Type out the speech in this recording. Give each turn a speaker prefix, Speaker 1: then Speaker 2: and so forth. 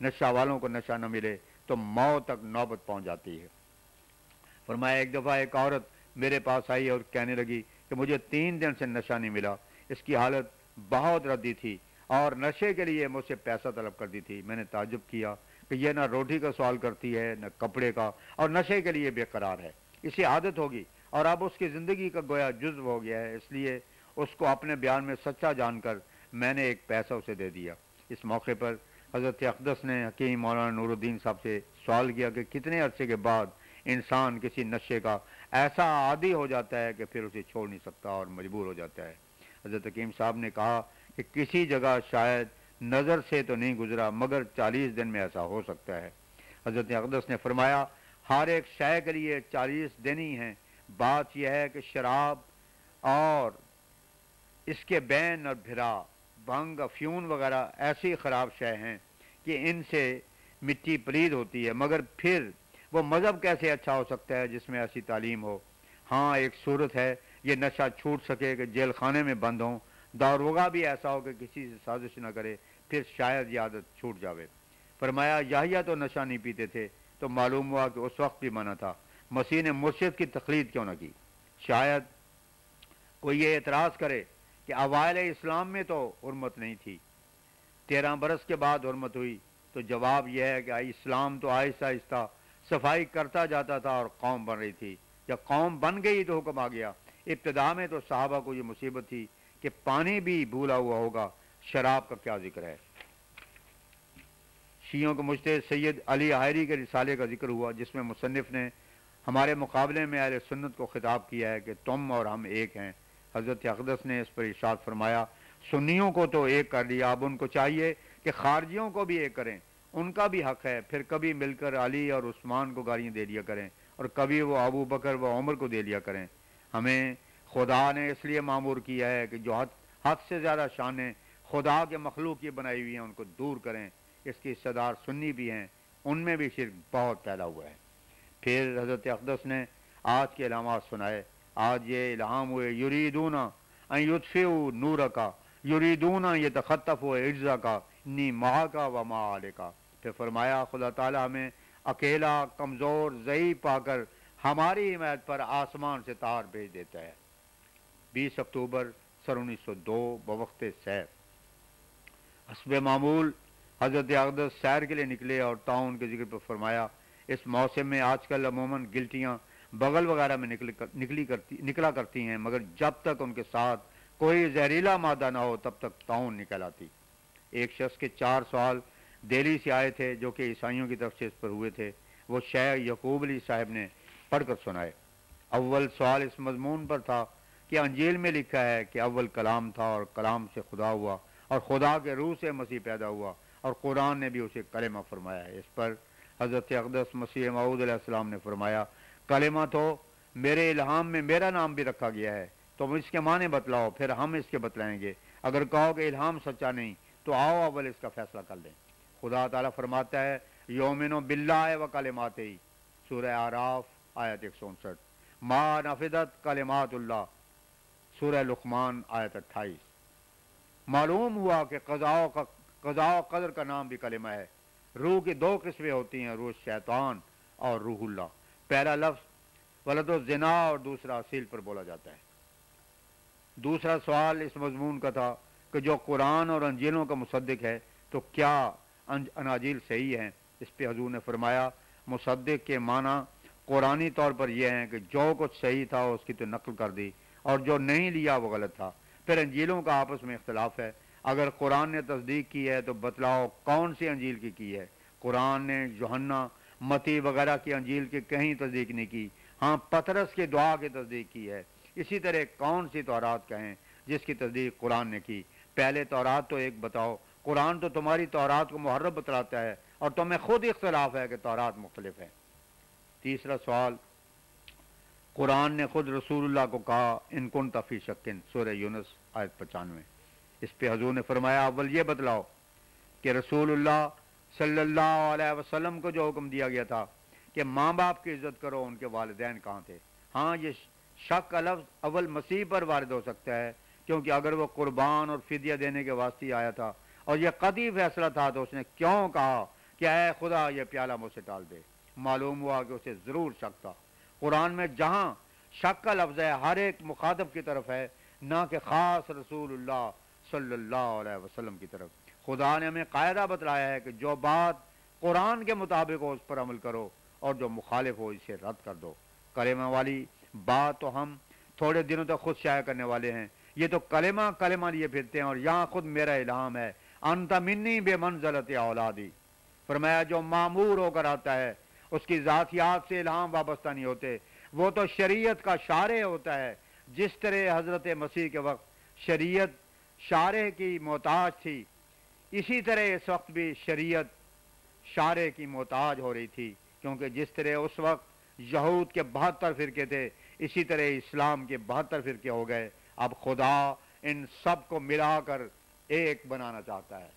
Speaker 1: نشہ والوں کو نشہ نہ ملے تو موت تک نوبت پہنچ جاتی ہے۔ فرمایا ایک دفعہ ایک عورت میرے پاس آئی اور کہنے لگی کہ مجھے 3 دن سے نشہ نہیں ملا، اس کی حالت بہت ردی تھی اور نشے کے لیے مجھ سے پیسہ طلب کرتی تھی۔ میں نے تعجب کیا کہ یہ نہ روٹی کا سوال کرتی ہے نہ کپڑے کا، اور نشے کے لیے بے قرار ہے، اسے عادت ہوگی اور اب اس کی زندگی کا گویا جزو ہو گیا ہے، اس لیے اس کو اپنے بیان میں سچا جان کر میں نے ایک پیسہ اسے دے دیا۔ اس موقع پر حضرت اقدس نے حکیم مولانا نور الدین صاحب سے سوال کیا کہ کتنے عرصے کے بعد انسان کسی نشے کا ایسا عادی ہو جاتا ہے کہ پھر اسے چھوڑ نہیں سکتا اور مجبور ہو جاتا ہے؟ حضرت حکیم صاحب نے کہا کہ کسی جگہ شاید نظر سے تو نہیں گزرا مگر 40 دن میں ایسا ہو سکتا ہے۔ حضرت اقدس نے فرمایا ہر ایک شے کے لیے 40 دن ہی ہیں، بات یہ ہے کہ شراب اور اس کے بین اور بھرا، بھنگ، افیون وغیرہ ایسی خراب شے ہیں کہ ان سے مٹی پلید ہوتی ہے، مگر پھر وہ مذہب کیسے اچھا ہو سکتا ہے جس میں ایسی تعلیم ہو؟ ہاں ایک صورت ہے یہ نشہ چھوٹ سکے کہ جیل خانے میں بند ہوں، داروغہ بھی ایسا ہو کہ کسی سے سازش نہ کرے، پھر شاید یہ عادت چھوٹ جاوے۔ فرمایا یحییٰ تو نشہ نہیں پیتے تھے، تو معلوم ہوا کہ اس وقت بھی منع تھا، مسیح نے مرشد کی تقلید کیوں نہ کی؟ شاید کوئی یہ اعتراض کرے کہ اوائل اسلام میں تو حرمت نہیں تھی، 13 برس کے بعد حرمت ہوئی، تو جواب یہ ہے کہ اسلام تو آہستہ آہستہ صفائی کرتا جاتا تھا اور قوم بن رہی تھی، جب قوم بن گئی تو حکم آ گیا۔ ابتدا میں تو صحابہ کو یہ مصیبت تھی کہ پانی بھی بھولا ہوا ہوگا، شراب کا کیا ذکر ہے؟ شیعوں کے مجتہد سید علی حائری کے رسالے کا ذکر ہوا جس میں مصنف نے ہمارے مقابلے میں اہل سنت کو خطاب کیا ہے کہ تم اور ہم ایک ہیں۔ حضرت اقدس نے اس پر ارشاد فرمایا سنیوں کو تو ایک کر لیا، اب ان کو چاہیے کہ خارجیوں کو بھی ایک کریں، ان کا بھی حق ہے۔ پھر کبھی مل کر علی اور عثمان کو گالیاں دے لیا کریں اور کبھی وہ ابو بکر و عمر کو دے لیا کریں۔ ہمیں خدا نے اس لیے معمور کیا ہے کہ جو حد سے زیادہ شانیں خدا کے مخلوق کی بنائی ہوئی ہیں ان کو دور کریں۔ اس کی صدار سنی بھی ہیں، ان میں بھی شرک بہت پھیلا ہوا ہے۔ پھر حضرت اقدس نے آج کے علامات سنائے۔ آج یہ الہام ہوئے یریدون ان یطفئوا نورک یریدون یتخطفوا عزک انی معک و ما علیک۔ پھر فرمایا خدا تعالی ہمیں اکیلا، کمزور، ضعیف پا کر ہماری حمایت پر آسمان سے تار بھیج دیتا ہے۔ 20 اکتوبر سن 1902 بوقت سیر۔ حسب معمول حضرت اقدس سیر کے لیے نکلے اور تعاون کے ذکر پر فرمایا اس موسم میں آج کل عموماً گلٹیاں بغل وغیرہ میں نکلا کرتی ہیں، مگر جب تک ان کے ساتھ کوئی زہریلا مادہ نہ ہو تب تک تعاون نکل آتی۔ ایک شخص کے 4 سوال دہلی سے آئے تھے جو کہ عیسائیوں کی طرف سے اس پر ہوئے تھے، وہ شیخ یعقوب علی صاحب نے پڑھ کر سنائے۔ اول سوال اس مضمون پر تھا کہ انجیل میں لکھا ہے کہ اول کلام تھا اور کلام سے خدا ہوا اور خدا کے روح سے مسیح پیدا ہوا اور قرآن نے بھی اسے کلمہ فرمایا ہے۔ اس پر حضرت اقدس مسیح موعود علیہ السلام نے فرمایا کلمہ تو میرے الہام میں میرا نام بھی رکھا گیا ہے، تم اس کے معنی بتلاؤ پھر ہم اس کے بتلائیں گے، اگر کہو کہ الہام سچا نہیں تو آؤ اول اس کا فیصلہ کر لیں۔ خدا تعالیٰ فرماتا ہے یومنو باللہ و کلماتہ، سورہ اعراف آیت 159، ما نفدت کلمات اللہ، سورہ لقمان آیت 28۔ معلوم ہوا کہ قضاء و قدر کا نام بھی کلمہ ہے۔ روح کی 2 قسمیں ہوتی ہیں، روح شیطان اور روح اللہ۔ پہلا لفظ ولد الزنا اور دوسرا اصیل پر بولا جاتا ہے۔ دوسرا سوال اس مضمون کا تھا کہ جو قرآن اور انجیلوں کا مصدق ہے تو کیا اناجیل صحیح ہیں؟ اس پہ حضور نے فرمایا مصدق کے معنی قرآنی طور پر یہ ہیں کہ جو کچھ صحیح تھا اس کی تو نقل کر دی اور جو نہیں لیا وہ غلط تھا۔ پھر انجیلوں کا آپس میں اختلاف ہے، اگر قرآن نے تصدیق کی ہے تو بتلاؤ کون سی انجیل کی ہے؟ قرآن نے یوحنا، متی وغیرہ کی انجیل کی کہیں تصدیق نہیں کی، ہاں پطرس کی دعا کی تصدیق کی ہے۔ اسی طرح کون سی تورات کہیں جس کی تصدیق قرآن نے کی؟ پہلے تورات تو ایک بتاؤ، قرآن تو تمہاری تورات کو محرف بتلاتا ہے اور تمہیں خود اختلاف ہے کہ تورات مختلف ہے۔ تیسرا سوال قرآن نے خود رسول اللہ کو کہا ان کنت فی شک، سورہ یونس آیت 95۔ اس پہ حضور نے فرمایا اول یہ بتلاؤ کہ رسول اللہ صلی اللہ علیہ وسلم کو جو حکم دیا گیا تھا کہ ماں باپ کی عزت کرو، ان کے والدین کہاں تھے؟ ہاں یہ شک کا لفظ اول مسیح پر وارد ہو سکتا ہے، کیونکہ اگر وہ قربان اور فدیہ دینے کے واسطے آیا تھا اور یہ قطعی فیصلہ تھا تو اس نے کیوں کہا کہ اے خدا یہ پیالہ مجھ سے ٹال دے۔ معلوم ہوا کہ اسے ضرور شک تھا۔ قرآن میں جہاں شک کا لفظ ہے ہر ایک مخاطب کی طرف ہے، نہ کہ خاص رسول اللہ صلی اللہ علیہ وسلم کی طرف۔ خدا نے ہمیں قاعدہ بتلایا ہے کہ جو بات قرآن کے مطابق ہو اس پر عمل کرو، اور جو مخالف ہو اسے رد کر دو۔ کلمہ والی بات تو ہم تھوڑے دنوں تک خود شائع کرنے والے ہیں، یہ تو کلمہ لیے پھرتے ہیں، اور یہاں خود میرا الہام ہے، انت منی بے منزلت اولادی۔ فرمایا جو معمور ہو کر آتا ہے اس کی ذاتیات سے الہام وابستہ نہیں ہوتے، وہ تو شریعت کا شارع ہوتا ہے۔ جس طرح حضرت مسیح کے وقت شریعت شارع کی محتاج تھی، اسی طرح اس وقت بھی شریعت شارع کی محتاج ہو رہی تھی، کیونکہ جس طرح اس وقت یہود کے 72 فرقے تھے، اسی طرح اسلام کے 72 فرقے ہو گئے۔ اب خدا ان سب کو ملا کر ایک بنانا چاہتا ہے۔